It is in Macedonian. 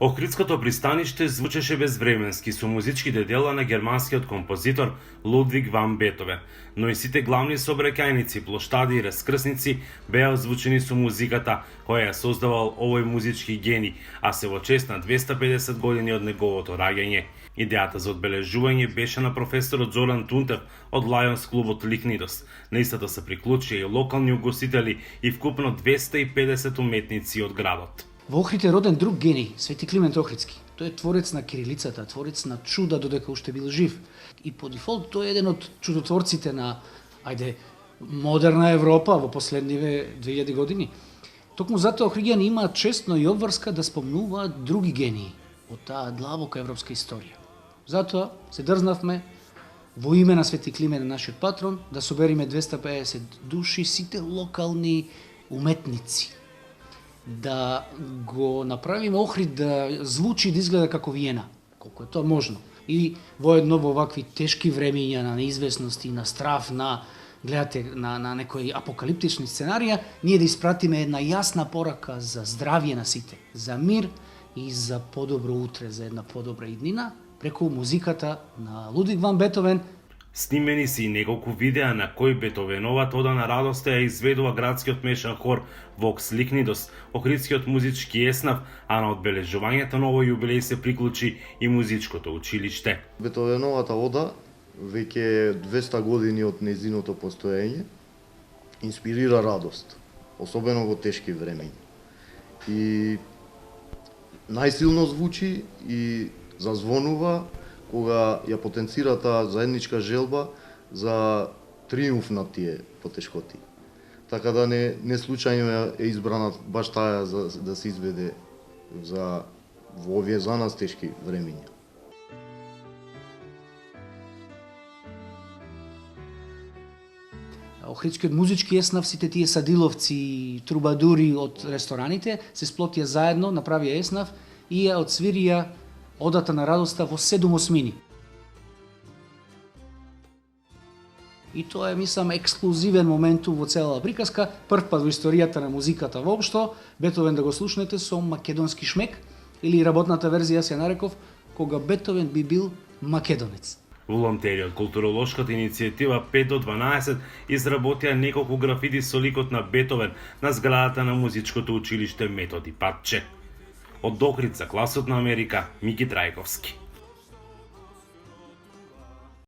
Охридското пристаниште звучеше безвременски со музичките дела на германскиот композитор Лудвиг ван Бетовен, но и сите главни сообраќајници, плоштади и раскрсници беа озвучени со музиката која ја создавал овој музички гени, а се во чест на 250 години од неговото раѓање. Идејата за одбележување беше на професорот Зоран Тунтев од Лајонс клубот Ликнидос. На истата се приклучија и локални угостители и вкупно 250 уметници од градот. Во Охрид е роден друг гений, Свети Климент Охридски. Тој е творец на кирилицата, творец на чуда додека уште бил жив. И по дефолт тој е еден од чудотворците на, модерна Европа во последниве 2000 години. Токму затоа Охриѓани имаат честно и обврска да спомнуваат други гении од таа длабока европска историја. Затоа се дрзнавме во име на Свети Климент, нашиот патрон, да собериме 250 души, сите локални уметници, да го направиме Охрид да звучи, да изгледа како Виена, колку е тоа можно. И воедно во вакви тешки времења на неизвестност и на страф, на некои апокалиптични сценарија, ние да испратиме една јасна порака за здравје на сите, за мир и за подобро утре, за една подобра иднина, преку музиката на Лудвиг ван Бетовен. Снимени се и неколку видеа на кои Бетовеновата ода на радоста ја изведува градскиот мешан хор Вокс Ликнидос, Охридскиот музички еснав, а на одбележувањето на овој јубилеј се приклучи и музичкото училиште. Бетовеновата ода веќе 200 години од незиното постоење инспирира радост, особено во тешки времења. И најсилно звучи и зазвонува кога ја потенцира таа заедничка желба за триумф на тие потешкоти. Така да не случајно е избрана баш таа да се изведе во овие за нас тешки времења. Охридскиот музички еснав, сите тие садиловци и трубадури од рестораните се сплотија заедно, направија еснав и ја одсвирија Одата на радоста во 7 осмини. И тоа е, мислам, ексклузивен момент во целата приказка. Прв пат во историјата на музиката воопшто, Бетовен да го слушнете со македонски шмек, или работната верзија се нареков, кога Бетовен би бил македонец. Волонтери од културолошката иницијатива 5 до 12 изработија неколку графити со ликот на Бетовен на зградата на музичкото училиште Методи Патче. Од Охрид за Гласот на Америка, Мики Трајковски.